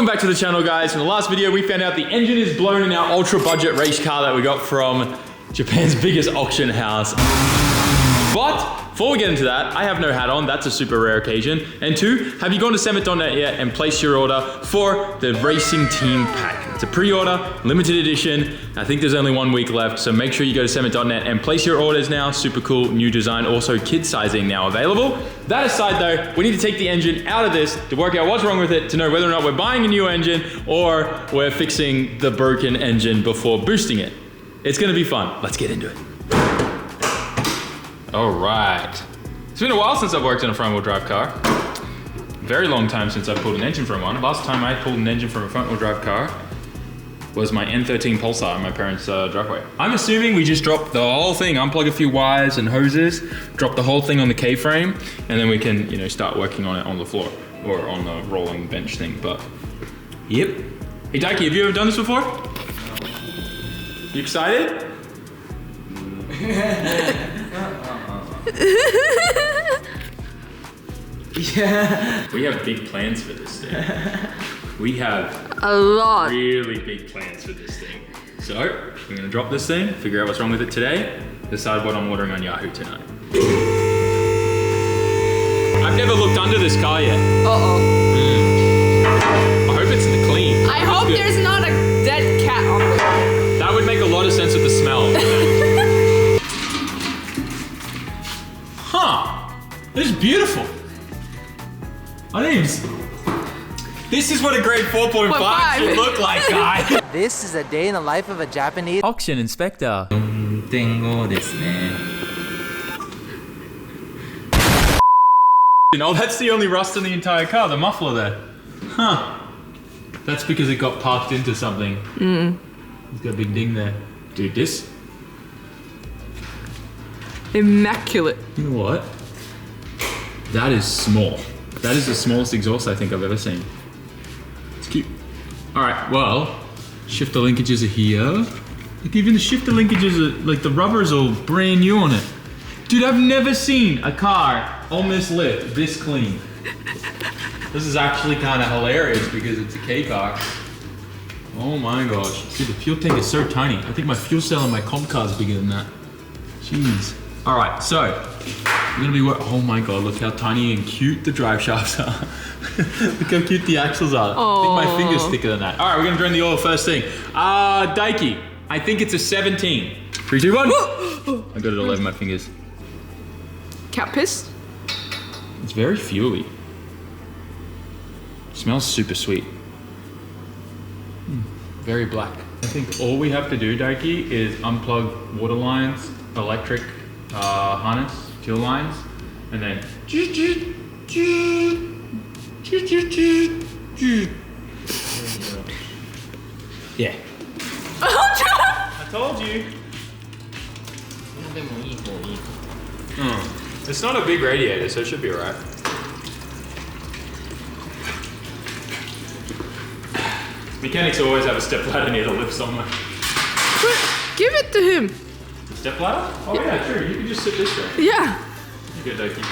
Welcome back to the channel, guys. In the last video, we found out the engine is blown in our ultra budget race car that we got from Japan's biggest auction house. But before we get into that, I have no hat on. That's a super rare occasion. And two, have you gone to SAMMIT.net yet and placed your order for the Racing Team Pack? It's a pre-order, limited edition. I think there's only 1 week left, so make sure you go to SAMMIT.net and place your orders now. Super cool, new design, also kid sizing now available. That aside though, we need to take the engine out of this to work out what's wrong with it, to know whether or not we're buying a new engine or we're fixing the broken engine before boosting it. It's gonna be fun. Let's get into it. All right. It's been a while since I've worked in a front wheel drive car. Very long time since I pulled an engine from one. Last time I pulled an engine from a front wheel drive car was my N13 Pulsar in my parents' driveway. I'm assuming we just drop the whole thing, unplug a few wires and hoses, drop the whole thing on the K-frame, and then we can, you know, start working on it on the floor or on the rolling bench thing, but yep. Hey Daiki, have you ever done this before? You excited? Yeah. We have big plans for this thing. We have a lot. Really big plans for this thing. So, we're gonna drop this thing, figure out what's wrong with it today, decide what I'm ordering on Yahoo tonight. I've never looked under this car yet. Uh-oh. I hope it's clean. I hope there's not a dead cat on there. That would make a lot of sense with the smell. Huh. This is beautiful. This is what a grade 4.5 should look like, guys. This is a day in the life of a Japanese auction inspector. Oh, that's the only rust in the entire car, the muffler there. Huh. That's because it got parked into something. It's got a big ding there. Dude, this. Immaculate. You know what? That is small. That is the smallest exhaust I think I've ever seen. It's cute. All right, well, shifter linkages are here. Like even the shifter linkages are, like the rubber's all brand new on it. Dude, I've never seen a car on this lift this clean. This is actually kind of hilarious because it's a K car. Oh my gosh. See, the fuel tank is so tiny. I think my fuel cell in my comp car is bigger than that. Jeez. All right, so we're gonna be oh my god, look how tiny and cute the drive shafts are. Look how cute the axles are. Aww. I think my finger's thicker than that. All right, we're gonna drain the oil first thing. Daiki, I think it's a 17. 3, 2, 1. I got it all over my fingers. Cat piss? It's very fuely. Smells super sweet. Very black. I think all we have to do, Daiki, is unplug water lines, electric harness, fuel lines, and then yeah. I told you. It's not a big radiator, so it should be alright. Mechanics always have a step ladder near the lift somewhere. Give it to him. Step ladder? Oh yeah, true. You can just sit this way. Yeah. You good, Daiki.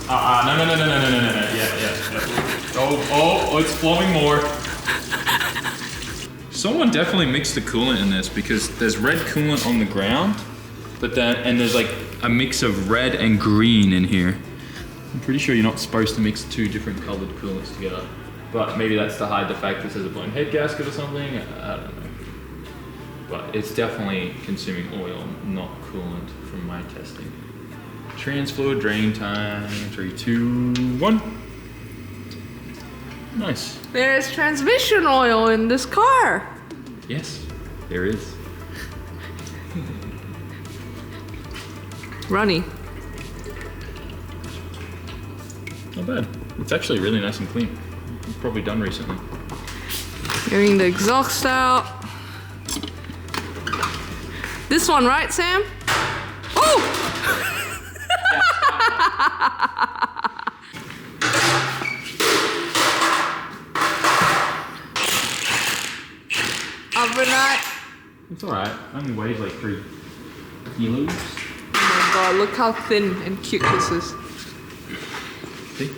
No. Yeah. Oh, it's flowing more. Someone definitely mixed the coolant in this because there's red coolant on the ground, and there's like a mix of red and green in here. I'm pretty sure you're not supposed to mix two different colored coolants together. But maybe that's to hide the fact this has a blown head gasket or something. I don't know. But it's definitely consuming oil, not coolant from my testing. Trans fluid drain time. 3, 2, 1. Nice. There's transmission oil in this car. Yes, there is. Runny. Not bad. It's actually really nice and clean. It's probably done recently. Getting the exhaust out. This one, right, Sam? Oh! Overnight. It's alright. Only weighs like 3 kilos. Oh my god, look how thin and cute this is. See?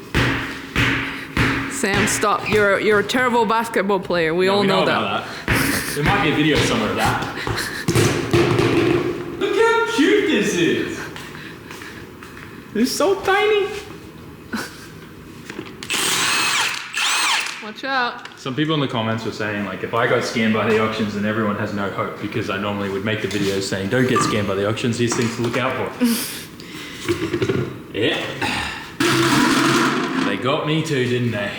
Sam, stop. You're a terrible basketball player. We all know that. About that. There might be a video somewhere of that. Look how cute this is. It's so tiny. Watch out. Some people in the comments were saying, like, if I got scammed by the auctions, then everyone has no hope, because I normally would make the videos saying, don't get scammed by the auctions, these things to look out for. Yeah. They got me too, didn't they?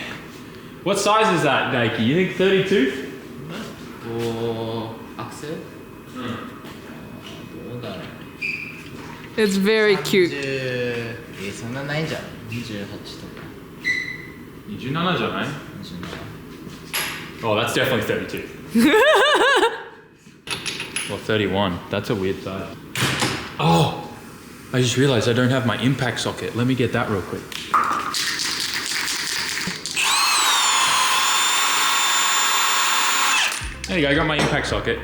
What size is that, Daiki? You think 32? アクセル どうだろう It's very cute. そんなないんじゃん28とか27じゃない 27 Oh, that's definitely 32. Well, 31. That's a weird size. Oh! I just realized I don't have my impact socket. Let me get that real quick. There you go, I got my impact socket.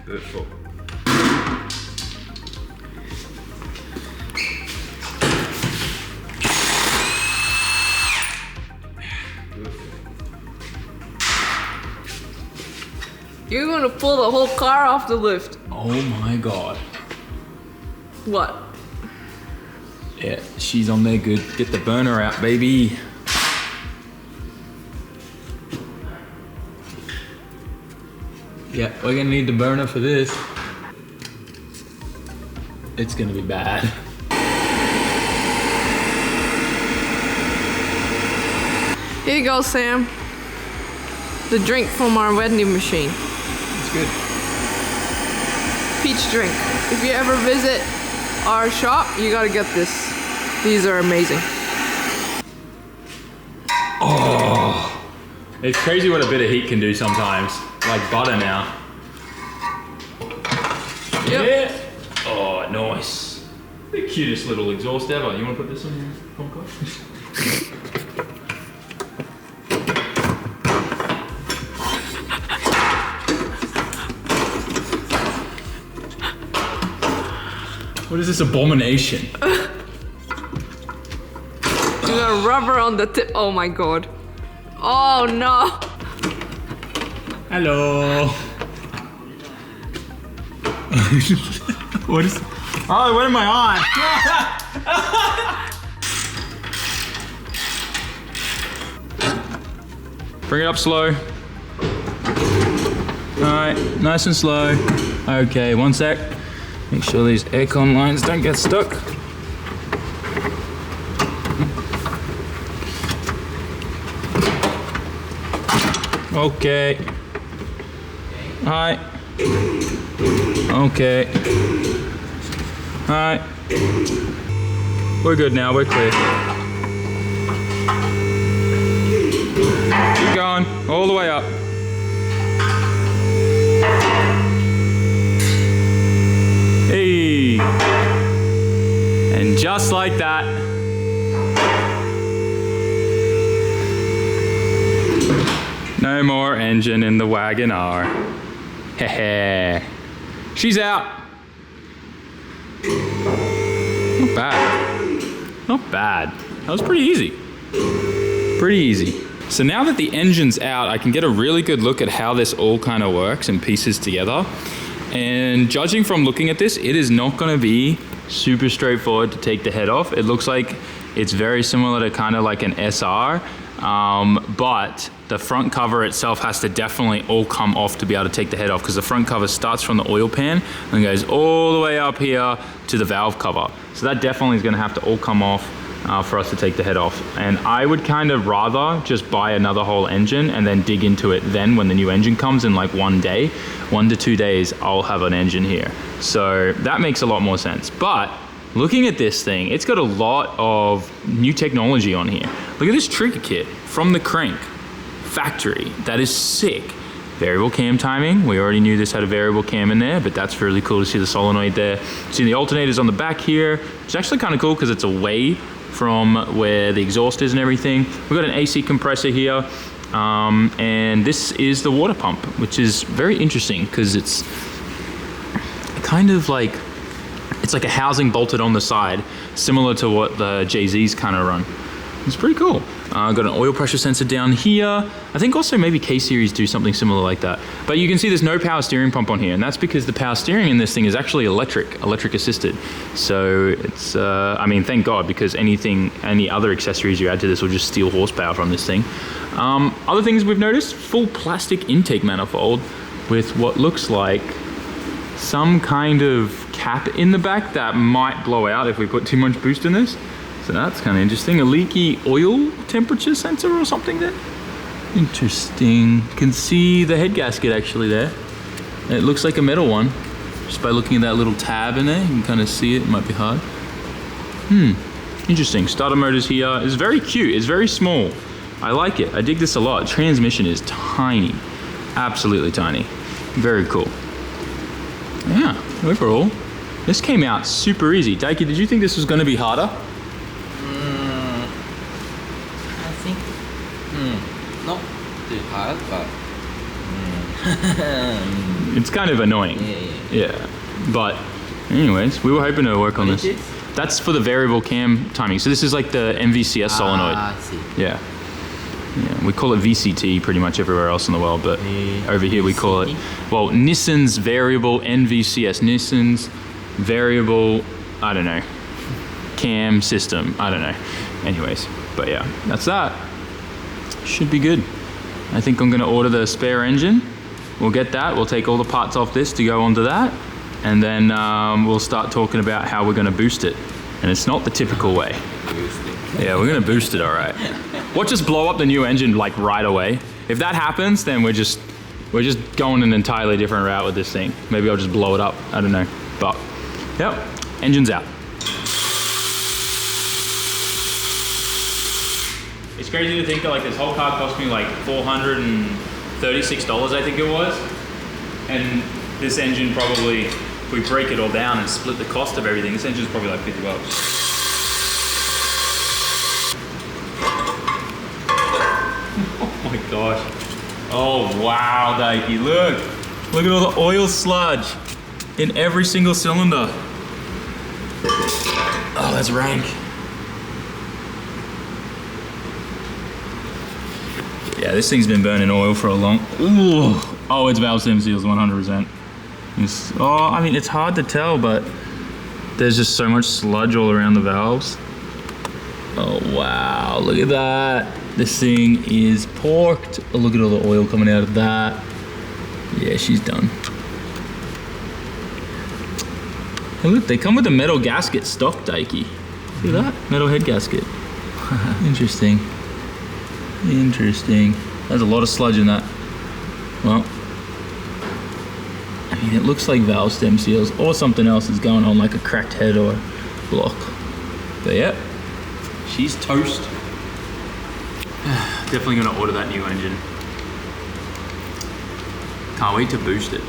Beautiful. You're gonna pull the whole car off the lift. Oh my god. What? Yeah, she's on there good. Get the burner out, baby. Yeah, we're gonna need the burner for this. It's gonna be bad. Here you go, Sam. The drink from our vending machine. It's good. Peach drink. If you ever visit our shop, you gotta get this. These are amazing. Oh, it's crazy what a bit of heat can do sometimes. Like butter now. Yep. Yeah. Oh, nice. The cutest little exhaust ever. You want to put this on your phone card? What is this abomination? You got rubber on the tip. Oh my god. Oh no. Hello. What is? Oh, what am I on? Bring it up slow. All right, nice and slow. Okay, one sec. Make sure these aircon lines don't get stuck. Okay. Hi. Okay. Hi. We're good now, we're clear. Keep going, all the way up. Hey. And just like that, no more engine in the wagon R. Heh. She's out. Not bad. Not bad. That was pretty easy. Pretty easy. So now that the engine's out, I can get a really good look at how this all kind of works and pieces together. And judging from looking at this, it is not going to be super straightforward to take the head off. It looks like it's very similar to kind of like an SR, but the front cover itself has to definitely all come off to be able to take the head off, because the front cover starts from the oil pan and goes all the way up here to the valve cover. So that definitely is going to have to all come off for us to take the head off. And I would kind of rather just buy another whole engine and then dig into it then when the new engine comes in like 1 day. 1 to 2 days, I'll have an engine here. So that makes a lot more sense. But looking at this thing, it's got a lot of new technology on here. Look at this trigger kit from the crank factory. That is sick. Variable cam timing. We already knew this had a variable cam in there, but that's really cool to see the solenoid there. See the alternators on the back here. It's actually kind of cool because it's away from where the exhaust is and everything. We've got an AC compressor here. And this is the water pump, which is very interesting because it's kind of like, It's like a housing bolted on the side, similar to what the JZs kind of run. It's pretty cool. Got an oil pressure sensor down here. I think also maybe K-Series do something similar like that. But you can see there's no power steering pump on here, and that's because the power steering in this thing is actually electric assisted. So it's, I mean, thank God, because any other accessories you add to this will just steal horsepower from this thing. Other things we've noticed, full plastic intake manifold with what looks like some kind of cap in the back that might blow out if we put too much boost in this. So that's kind of interesting. A leaky oil temperature sensor or something there. Interesting. You can see the head gasket actually there. It looks like a metal one. Just by looking at that little tab in there, you can kind of see it. It might be hard. Interesting. Starter motors here. It's very cute. It's very small. I like it. I dig this a lot. Transmission is tiny. Absolutely tiny. Very cool. Yeah, overall, this came out super easy. Daiki, did you think this was going to be harder? I think not too hard, but It's kind of annoying. Yeah. But anyways, we were hoping to work on this. That's for the variable cam timing. So this is like the MVCS solenoid. I see. Yeah. Yeah, we call it VCT pretty much everywhere else in the world, but over here we call it, well, Nissan's variable NVCS, Nissan's variable, I don't know, cam system, I don't know. Anyways, but yeah, that's that. Should be good. I think I'm gonna order the spare engine. We'll get that, we'll take all the parts off this to go onto that, and then we'll start talking about how we're gonna boost it. And it's not the typical way. Yeah, we're gonna boost it, all right. Watch us blow up the new engine like right away. If that happens, then we're just going an entirely different route with this thing. Maybe I'll just blow it up, I don't know. But, yep, engine's out. It's crazy to think that like this whole car cost me like $436, I think it was. And this engine probably, if we break it all down and split the cost of everything, this engine's probably like 50 bucks. Oh my gosh. Oh wow, Daiki, look. Look at all the oil sludge in every single cylinder. Oh, that's rank. Yeah, this thing's been burning oil for a long... Ooh. Oh, it's valve stem seals, 100%. I mean, it's hard to tell, but there's just so much sludge all around the valves. Oh wow, look at that. This thing is porked. Oh, look at all the oil coming out of that. Yeah, she's done. Hey look, they come with a metal gasket stock, Daiki. Look at that, metal head gasket. Interesting. Interesting. There's a lot of sludge in that. Well, I mean, it looks like valve stem seals or something else is going on, like a cracked head or block. But yeah, she's toast. Definitely gonna order that new engine. Can't wait to boost it.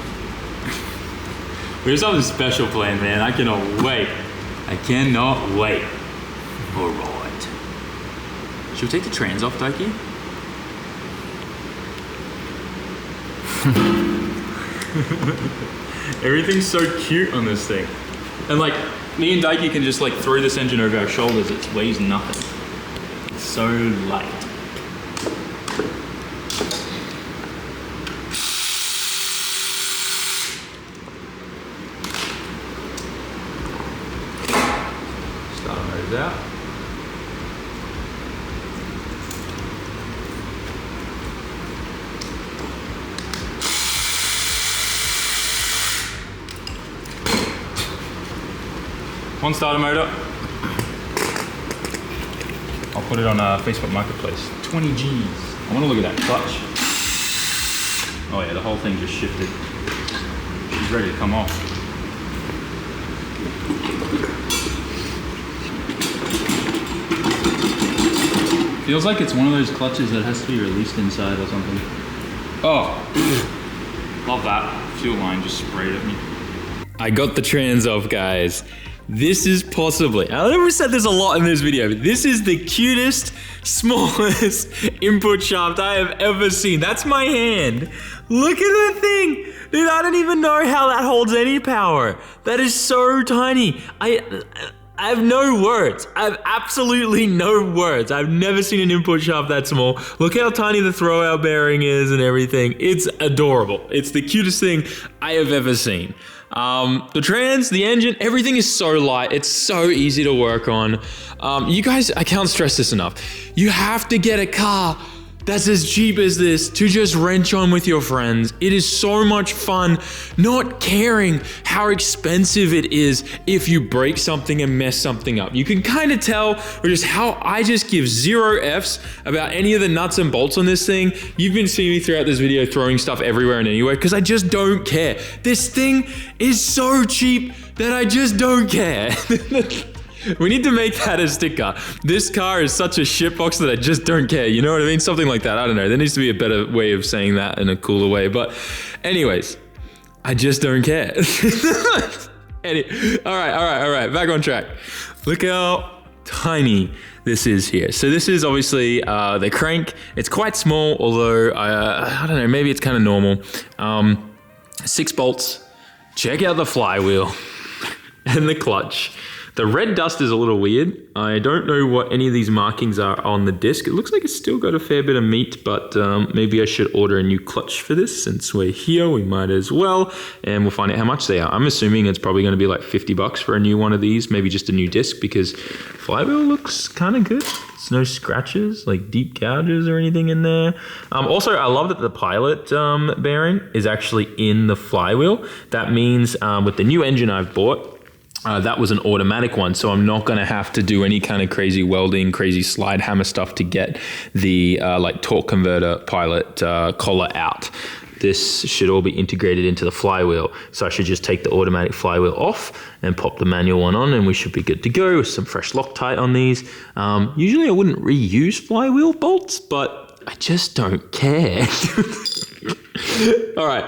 We have something special planned, man. I cannot wait. I cannot wait. All right. Should we take the trans off, Daiki? Everything's so cute on this thing. And like, me and Daiki can just like throw this engine over our shoulders. It weighs nothing. It's so light. Start those out. One starter motor. I'll put it on Facebook Marketplace. 20 G's. I want to look at that clutch. Oh yeah, the whole thing just shifted. She's ready to come off. Feels like it's one of those clutches that has to be released inside or something. Oh, love that. Fuel line just sprayed at me. I got the trans off, guys. this is possibly, I never said this a lot in this video, but this is the cutest, smallest input shaft I have ever seen. That's my hand. Look at that thing. Dude, I don't even know how that holds any power. That is so tiny. I have no words. I have absolutely no words. I've never seen an input shaft that small. Look how tiny the throwout bearing is and everything. It's adorable. It's the cutest thing I have ever seen. The trans, the engine, everything is so light. It's so easy to work on. You guys, I can't stress this enough. You have to get a car that's as cheap as this to just wrench on with your friends. It is so much fun not caring how expensive it is if you break something and mess something up. You can kind of tell just how I just give 0 Fs about any of the nuts and bolts on this thing. You've been seeing me throughout this video throwing stuff everywhere and anywhere because I just don't care. This thing is so cheap that I just don't care. We need to make that a sticker. This car is such a shitbox that I just don't care. You know what I mean? Something like that. I don't know. There needs to be a better way of saying that in a cooler way. But anyways, I just don't care. All right. Back on track. Look how tiny this is here. So this is obviously the crank. It's quite small, although I don't know, maybe it's kind of normal. 6 bolts. Check out the flywheel and the clutch. The red dust is a little weird. I don't know what any of these markings are on the disc. It looks like it's still got a fair bit of meat, but maybe I should order a new clutch for this. Since we're here, we might as well. And we'll find out how much they are. I'm assuming it's probably going to be like $50 for a new one of these, maybe just a new disc, because flywheel looks kind of good. There's no scratches, like deep gouges or anything in there. Also, I love that the pilot bearing is actually in the flywheel. That means with the new engine I've bought, that was an automatic one, so I'm not going to have to do any kind of crazy welding, crazy slide hammer stuff to get the like torque converter pilot collar out. This should all be integrated into the flywheel, so I should just take the automatic flywheel off and pop the manual one on, and we should be good to go with some fresh Loctite on these. Usually I wouldn't reuse flywheel bolts, but I just don't care. All right,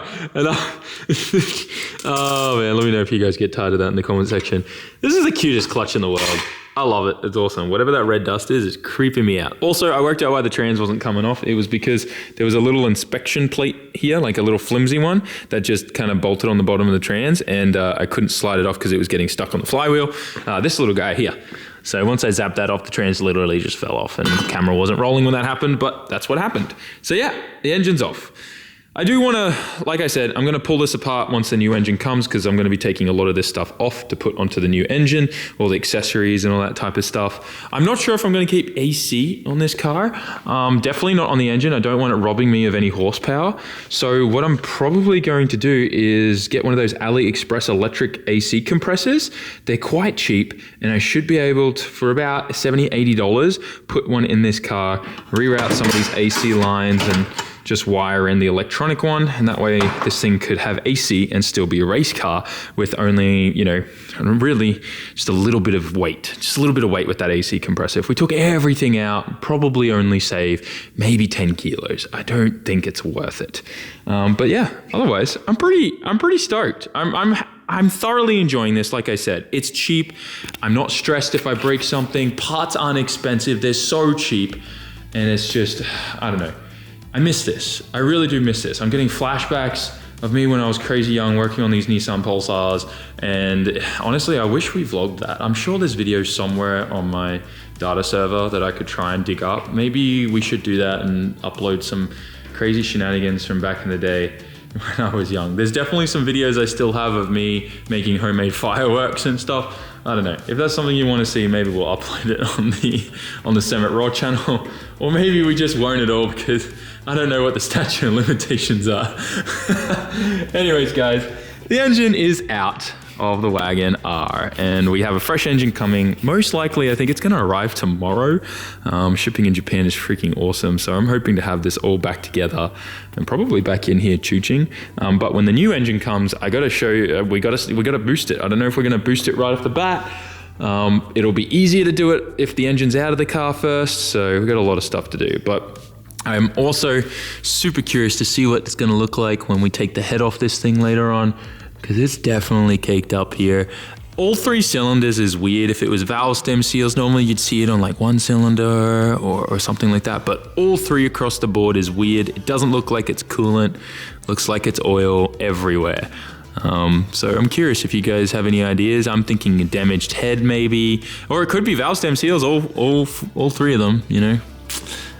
oh man, let me know if you guys get tired of that in the comment section. This is the cutest clutch in the world. I love it. It's awesome. Whatever that red dust is creeping me out. Also, I worked out why the trans wasn't coming off. It was because there was a little inspection plate here, like a little flimsy one that just kind of bolted on the bottom of the trans, and I couldn't slide it off because it was getting stuck on the flywheel. This little guy here. So once I zapped that off, the trans literally just fell off, and the camera wasn't rolling when that happened, but that's what happened. So yeah, the engine's off. I do want to, like I said, I'm going to pull this apart once the new engine comes, because I'm going to be taking a lot of this stuff off to put onto the new engine, all the accessories and all that type of stuff. I'm not sure if I'm going to keep AC on this car. Definitely not on the engine. I don't want it robbing me of any horsepower. So what I'm probably going to do is get one of those AliExpress electric AC compressors. They're quite cheap, and I should be able to, for about $70, $80, put one in this car, reroute some of these AC lines, and just wire in the electronic one, and that way this thing could have AC and still be a race car with only, you know, really just a little bit of weight, with that AC compressor. If we took everything out, probably only save maybe 10 kilos. I don't think it's worth it. But yeah, otherwise, I'm pretty stoked. I'm thoroughly enjoying this. Like I said, it's cheap. I'm not stressed if I break something. Parts aren't expensive. They're so cheap, and it's just, I don't know. I miss this. I really do miss this. I'm getting flashbacks of me when I was crazy young working on these Nissan Pulsars, and honestly, I wish we vlogged that. I'm sure there's videos somewhere on my data server that I could try and dig up. Maybe we should do that and upload some crazy shenanigans from back in the day when I was young. There's definitely some videos I still have of me making homemade fireworks and stuff. I don't know. If that's something you want to see, maybe we'll upload it on the SAMMIT Raw channel, or maybe we just won't at all, because I don't know what the statute of limitations are. Anyways, guys, the engine is out of the Wagon R, and we have a fresh engine coming. Most likely, I think it's going to arrive tomorrow. Shipping in Japan is freaking awesome, so I'm hoping to have this all back together and probably back in here chooching. But when the new engine comes, I got to show you, we got to boost it. I don't know if we're going to boost it right off the bat. It'll be easier to do it if the engine's out of the car first, so we've got a lot of stuff to do. But I'm also super curious to see what it's going to look like when we take the head off this thing later on, because it's definitely caked up here. all 3 cylinders is weird. If it was valve stem seals, normally you'd see it on like 1 cylinder or something like that. But all 3 across the board is weird. It doesn't look like it's coolant. Looks like it's oil everywhere. So I'm curious if you guys have any ideas. I'm thinking a damaged head maybe, or it could be valve stem seals, all 3 of them, you know?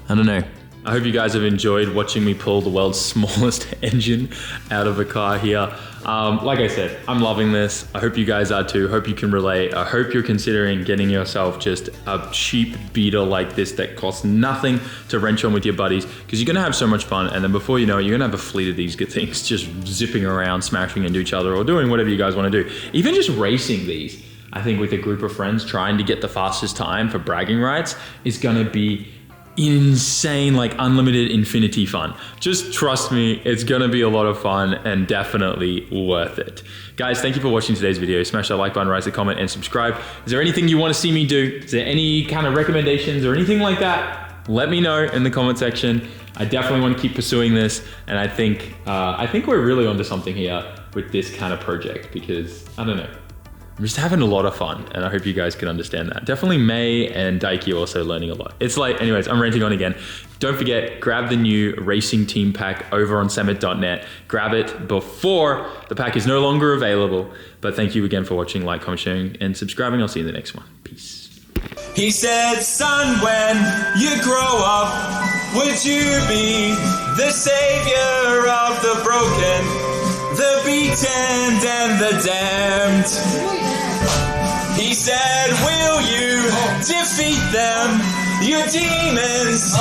I don't know. I hope you guys have enjoyed watching me pull the world's smallest engine out of a car here. Like I said, I'm loving this. I hope you guys are too. Hope you can relate. I hope you're considering getting yourself just a cheap beater like this that costs nothing to wrench on with your buddies, because you're gonna have so much fun, and then before you know it, you're gonna have a fleet of these good things just zipping around, smashing into each other, or doing whatever you guys wanna do. Even just racing these, I think with a group of friends trying to get the fastest time for bragging rights is gonna be insane, like unlimited infinity fun. Just trust me, it's gonna be a lot of fun and definitely worth it. Guys, thank you for watching today's video. Smash that like button, write a comment, and subscribe. Is there anything you want to see me do? Is there any kind of recommendations or anything like that? Let me know in the comment section. I definitely want to keep pursuing this, and I think we're really onto something here with this kind of project, because I don't know, I'm just having a lot of fun, and I hope you guys can understand that. Definitely May and Daiki also learning a lot. It's like, anyways, I'm ranting on again. Don't forget, grab the new racing team pack over on SAMMIT.net. Grab it before the pack is no longer available. But thank you again for watching, like, comment, sharing, and subscribing. I'll see you in the next one. Peace. He said, son, when you grow up, would you be the savior of the broken, the beaten, and the damned? He said, will you defeat them, your demons?